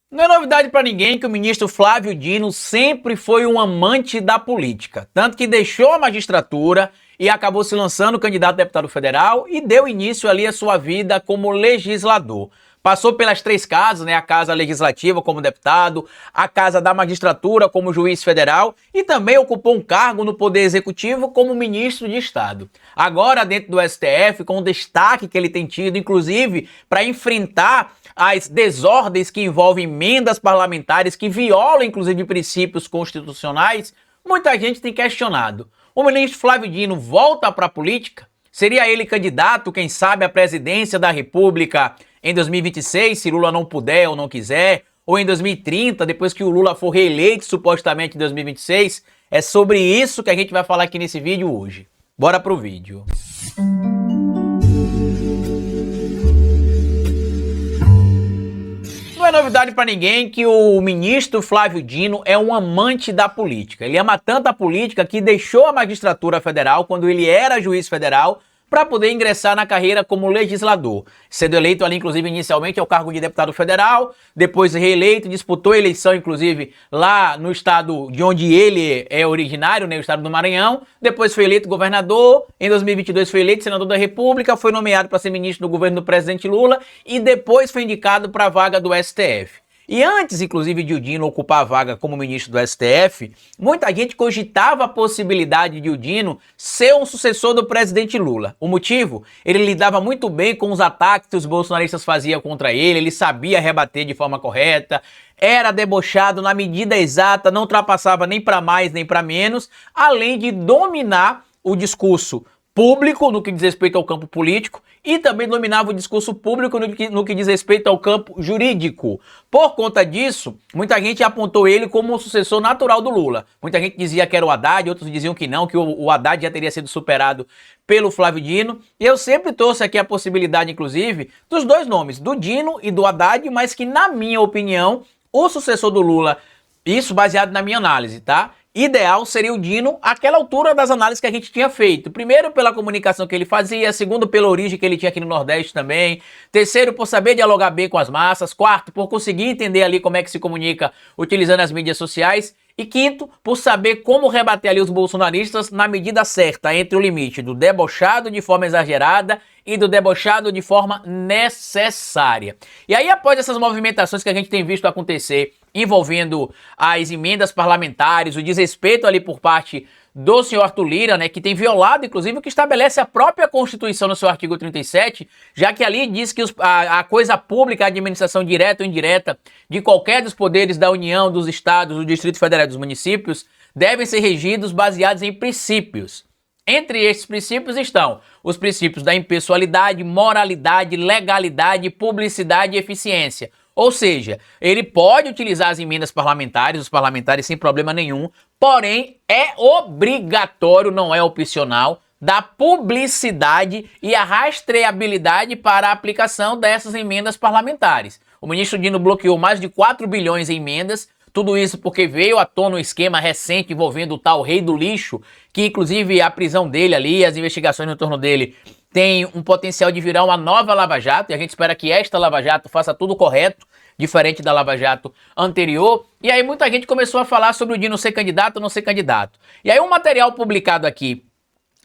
Não é novidade para ninguém que o ministro Flávio Dino sempre foi um amante da política, tanto que deixou a magistratura e acabou se lançando candidato a deputado federal e deu início ali à sua vida como legislador. Passou pelas três casas, né? A Casa Legislativa como deputado, a Casa da Magistratura como juiz federal e também ocupou um cargo no Poder Executivo como ministro de Estado. Agora dentro do STF, com o destaque que ele tem tido, inclusive para enfrentar as desordens que envolvem emendas parlamentares que violam inclusive princípios constitucionais, muita gente tem questionado. O ministro Flávio Dino volta para a política? Seria ele candidato, quem sabe, à presidência da República em 2026, se Lula não puder ou não quiser, ou em 2030, depois que o Lula for reeleito, supostamente em 2026? É sobre isso que a gente vai falar aqui nesse vídeo hoje. Bora pro vídeo. Não é novidade para ninguém que o ministro Flávio Dino é um amante da política. Ele ama tanto a política que deixou a magistratura federal quando ele era juiz federal para poder ingressar na carreira como legislador, sendo eleito ali, inclusive, inicialmente ao cargo de deputado federal, depois reeleito, disputou a eleição, inclusive, lá no estado de onde ele é originário, né, o estado do Maranhão, depois foi eleito governador, em 2022 foi eleito senador da República, foi nomeado para ser ministro do governo do presidente Lula e depois foi indicado para a vaga do STF. E antes, inclusive, de o Dino ocupar a vaga como ministro do STF, muita gente cogitava a possibilidade de o Dino ser um sucessor do presidente Lula. O motivo? Ele lidava muito bem com os ataques que os bolsonaristas faziam contra ele sabia rebater de forma correta, era debochado na medida exata, não ultrapassava nem para mais nem para menos, além de dominar o discurso público no que diz respeito ao campo político e também dominava o discurso público no que diz respeito ao campo jurídico. Por conta disso, muita gente apontou ele como o sucessor natural do Lula. Muita gente dizia que era o Haddad, outros diziam que não, que o Haddad já teria sido superado pelo Flávio Dino. E eu sempre trouxe aqui a possibilidade, inclusive, dos dois nomes, do Dino e do Haddad, mas que, na minha opinião, o sucessor do Lula, isso baseado na minha análise, tá? Ideal seria o Dino àquela altura das análises que a gente tinha feito. Primeiro, pela comunicação que ele fazia. Segundo, pela origem que ele tinha aqui no Nordeste também. Terceiro, por saber dialogar bem com as massas. Quarto, por conseguir entender ali como é que se comunica utilizando as mídias sociais. E quinto, por saber como rebater ali os bolsonaristas na medida certa, entre o limite do debochado de forma exagerada e do debochado de forma necessária. E aí, após essas movimentações que a gente tem visto acontecer, envolvendo as emendas parlamentares, o desrespeito ali por parte do senhor Arthur Lira, né, que tem violado, inclusive, o que estabelece a própria Constituição no seu artigo 37, já que ali diz que a coisa pública, a administração direta ou indireta de qualquer dos poderes da União, dos estados, do Distrito Federal e dos municípios, devem ser regidos baseados em princípios. Entre esses princípios estão os princípios da impessoalidade, moralidade, legalidade, publicidade e eficiência. Ou seja, ele pode utilizar as emendas parlamentares, os parlamentares sem problema nenhum, porém é obrigatório, não é opcional, da publicidade e a rastreabilidade para a aplicação dessas emendas parlamentares. O ministro Dino bloqueou mais de 4 bilhões em emendas, tudo isso porque veio à tona um esquema recente envolvendo o tal rei do lixo, que inclusive a prisão dele ali, as investigações no torno dele, tem um potencial de virar uma nova Lava Jato, e a gente espera que esta Lava Jato faça tudo correto, diferente da Lava Jato anterior. E aí muita gente começou a falar sobre o Dino ser candidato ou não ser candidato. E aí um material publicado aqui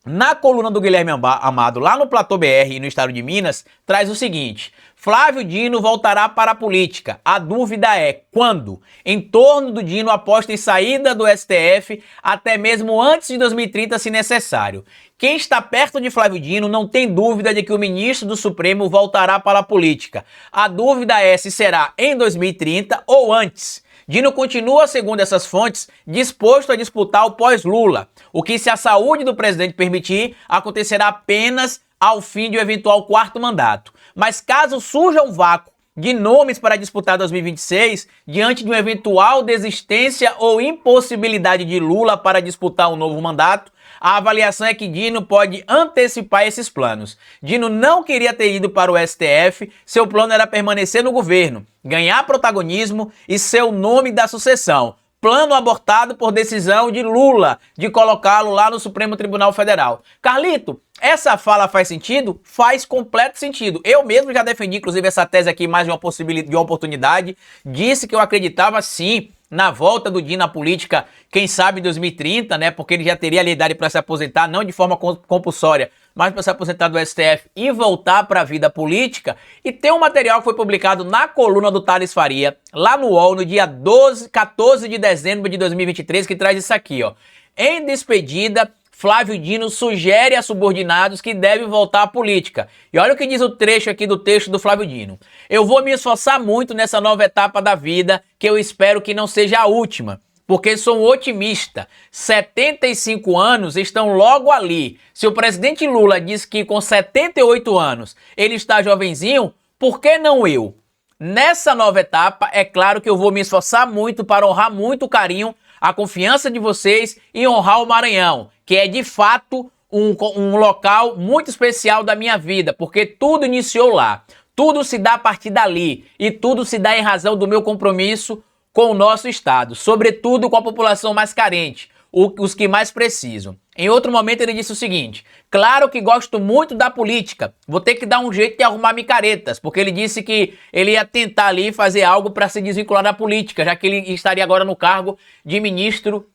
na coluna do Guilherme Amado, lá no Platô BR, no estado de Minas, traz o seguinte: Flávio Dino voltará para a política. A dúvida é quando? Em torno do Dino aposta em saída do STF até mesmo antes de 2030, se necessário. Quem está perto de Flávio Dino não tem dúvida de que o ministro do Supremo voltará para a política. A dúvida é se será em 2030 ou antes. Dino continua, segundo essas fontes, disposto a disputar o pós-Lula, o que, se a saúde do presidente permitir, acontecerá apenas ao fim de um eventual quarto mandato. Mas caso surja um vácuo de nomes para disputar 2026, diante de uma eventual desistência ou impossibilidade de Lula para disputar um novo mandato, a avaliação é que Dino pode antecipar esses planos. Dino não queria ter ido para o STF, seu plano era permanecer no governo, ganhar protagonismo e ser o nome da sucessão. plano abortado por decisão de Lula de colocá-lo lá no Supremo Tribunal Federal. Carlito, essa fala faz sentido? Faz completo sentido. Eu mesmo já defendi, inclusive, essa tese aqui mais de uma possibilidade, de uma oportunidade. Disse que eu acreditava, sim, na volta do Dino à política, quem sabe em 2030, né? Porque ele já teria a idade para se aposentar, não de forma compulsória, mas para se aposentar do STF e voltar para a vida política. E tem um material que foi publicado na coluna do Thales Faria, lá no UOL, no dia 14 de dezembro de 2023, que traz isso aqui, ó. Em despedida, Flávio Dino sugere a subordinados que devem voltar à política. E olha o que diz o trecho aqui do texto do Flávio Dino. Eu vou me esforçar muito nessa nova etapa da vida, que eu espero que não seja a última, porque sou um otimista. 75 anos estão logo ali. Se o presidente Lula diz que com 78 anos ele está jovenzinho, por que não eu? Nessa nova etapa, é claro que eu vou me esforçar muito para honrar muito o carinho, a confiança de vocês e honrar o Maranhão, que é de fato um local muito especial da minha vida, porque tudo iniciou lá, tudo se dá a partir dali e tudo se dá em razão do meu compromisso com o nosso estado, sobretudo com a população mais carente, os que mais precisam. Em outro momento ele disse o seguinte: claro que gosto muito da política, vou ter que dar um jeito de arrumar micaretas, porque ele disse que ele ia tentar ali fazer algo para se desvincular da política, já que ele estaria agora no cargo de ministro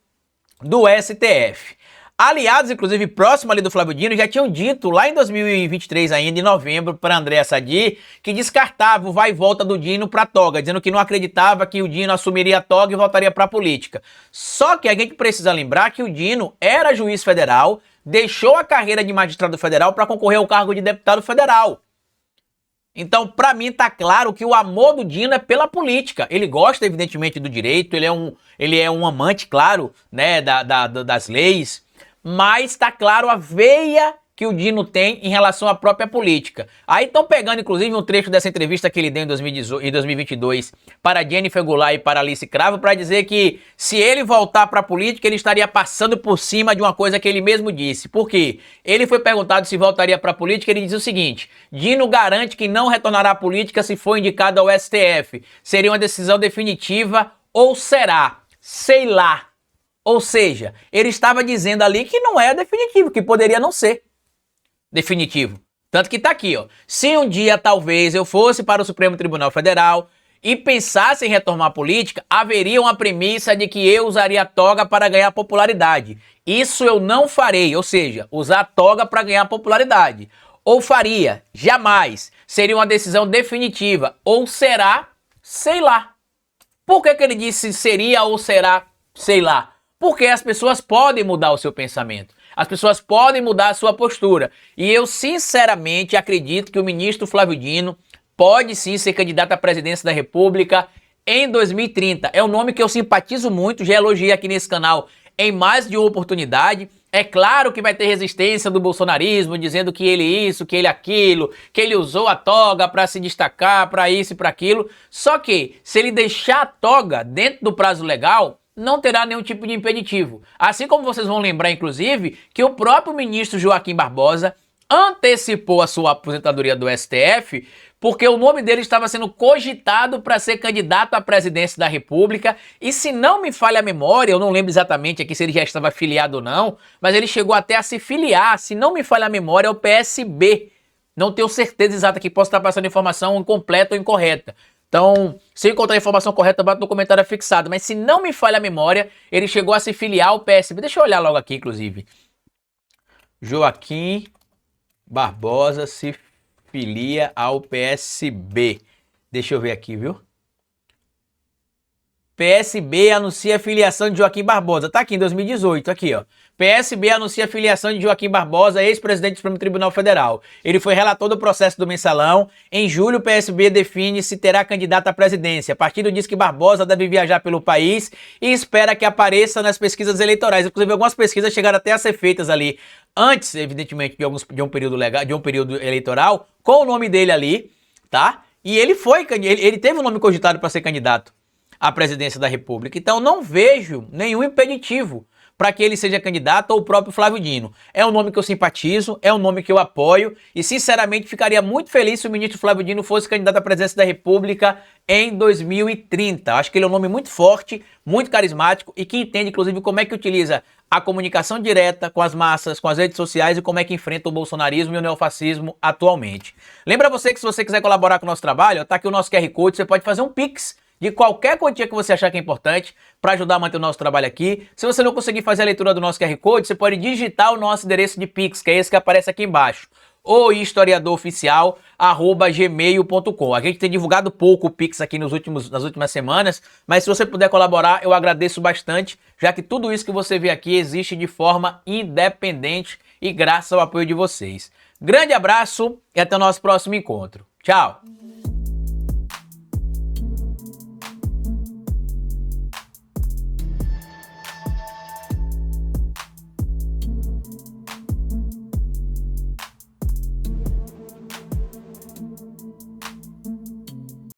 do STF. Aliados, inclusive, próximo ali do Flávio Dino, já tinham dito lá em 2023, ainda em novembro, para Andréa Sadi, que descartava o vai e volta do Dino para a toga, dizendo que não acreditava que o Dino assumiria a toga e voltaria para a política. Só que a gente precisa lembrar que o Dino era juiz federal, deixou a carreira de magistrado federal para concorrer ao cargo de deputado federal. Então, para mim, tá claro que o amor do Dino é pela política. Ele gosta, evidentemente, do direito, ele é um amante, claro, né, das leis, mas tá claro a veia que o Dino tem em relação à própria política. Aí estão pegando, inclusive, um trecho dessa entrevista que ele deu em 2022 para Jennifer Goulart e para Alice Cravo, para dizer que se ele voltar para a política, ele estaria passando por cima de uma coisa que ele mesmo disse. Por quê? Ele foi perguntado se voltaria para a política, ele disse o seguinte: Dino garante que não retornará à política se for indicado ao STF. Seria uma decisão definitiva ou será? Sei lá. Ou seja, ele estava dizendo ali que não é definitivo, que poderia não ser definitivo. Tanto que tá aqui, ó. Se um dia talvez eu fosse para o Supremo Tribunal Federal e pensasse em retomar a política, haveria uma premissa de que eu usaria a toga para ganhar popularidade. Isso eu não farei, ou seja, usar a toga para ganhar popularidade. Ou faria, jamais. Seria uma decisão definitiva. Ou será, sei lá. Por que ele disse seria ou será, sei lá? Porque as pessoas podem mudar o seu pensamento. As pessoas podem mudar a sua postura. E eu, sinceramente, acredito que o ministro Flávio Dino pode sim ser candidato à presidência da República em 2030. É um nome que eu simpatizo muito, já elogiei aqui nesse canal em mais de uma oportunidade. É claro que vai ter resistência do bolsonarismo, dizendo que ele isso, que ele aquilo, que ele usou a toga para se destacar, para isso e para aquilo. Só que, se ele deixar a toga dentro do prazo legal, não terá nenhum tipo de impeditivo. Assim como vocês vão lembrar, inclusive, que o próprio ministro Joaquim Barbosa antecipou a sua aposentadoria do STF porque o nome dele estava sendo cogitado para ser candidato à presidência da República e, se não me falha a memória, eu não lembro exatamente aqui se ele já estava filiado ou não, mas ele chegou até a se filiar, se não me falha a memória, ao PSB. Não tenho certeza exata que posso estar passando informação incompleta ou incorreta. Então, se eu encontrar a informação correta, bota no comentário fixado. Mas se não me falha a memória, ele chegou a se filiar ao PSB. Deixa eu olhar logo aqui, inclusive. Joaquim Barbosa se filia ao PSB. Deixa eu ver aqui, viu? PSB anuncia a filiação de Joaquim Barbosa. Tá aqui em 2018, aqui, ó. PSB anuncia a filiação de Joaquim Barbosa, ex-presidente do Supremo Tribunal Federal. Ele foi relator do processo do mensalão. Em julho, o PSB define se terá candidato à presidência. O partido diz que Barbosa deve viajar pelo país e espera que apareça nas pesquisas eleitorais. Inclusive, algumas pesquisas chegaram até a ser feitas ali antes, evidentemente, de um período legal, de um período eleitoral, com o nome dele ali, tá? E ele teve um nome cogitado para ser candidato à presidência da República. Então, não vejo nenhum impeditivo para que ele seja candidato ou o próprio Flávio Dino. É um nome que eu simpatizo, é um nome que eu apoio e, sinceramente, ficaria muito feliz se o ministro Flávio Dino fosse candidato à presidência da República em 2030. Acho que ele é um nome muito forte, muito carismático e que entende, inclusive, como é que utiliza a comunicação direta com as massas, com as redes sociais e como é que enfrenta o bolsonarismo e o neofascismo atualmente. Lembra você que se você quiser colaborar com o nosso trabalho, tá aqui o nosso QR Code, você pode fazer um Pix de qualquer quantia que você achar que é importante para ajudar a manter o nosso trabalho aqui. Se você não conseguir fazer a leitura do nosso QR Code, você pode digitar o nosso endereço de Pix, que é esse que aparece aqui embaixo, o historiadoroficial@gmail.com. A gente tem divulgado pouco o Pix aqui nas últimas semanas, mas se você puder colaborar, eu agradeço bastante, já que tudo isso que você vê aqui existe de forma independente e graças ao apoio de vocês. Grande abraço e até o nosso próximo encontro. Tchau!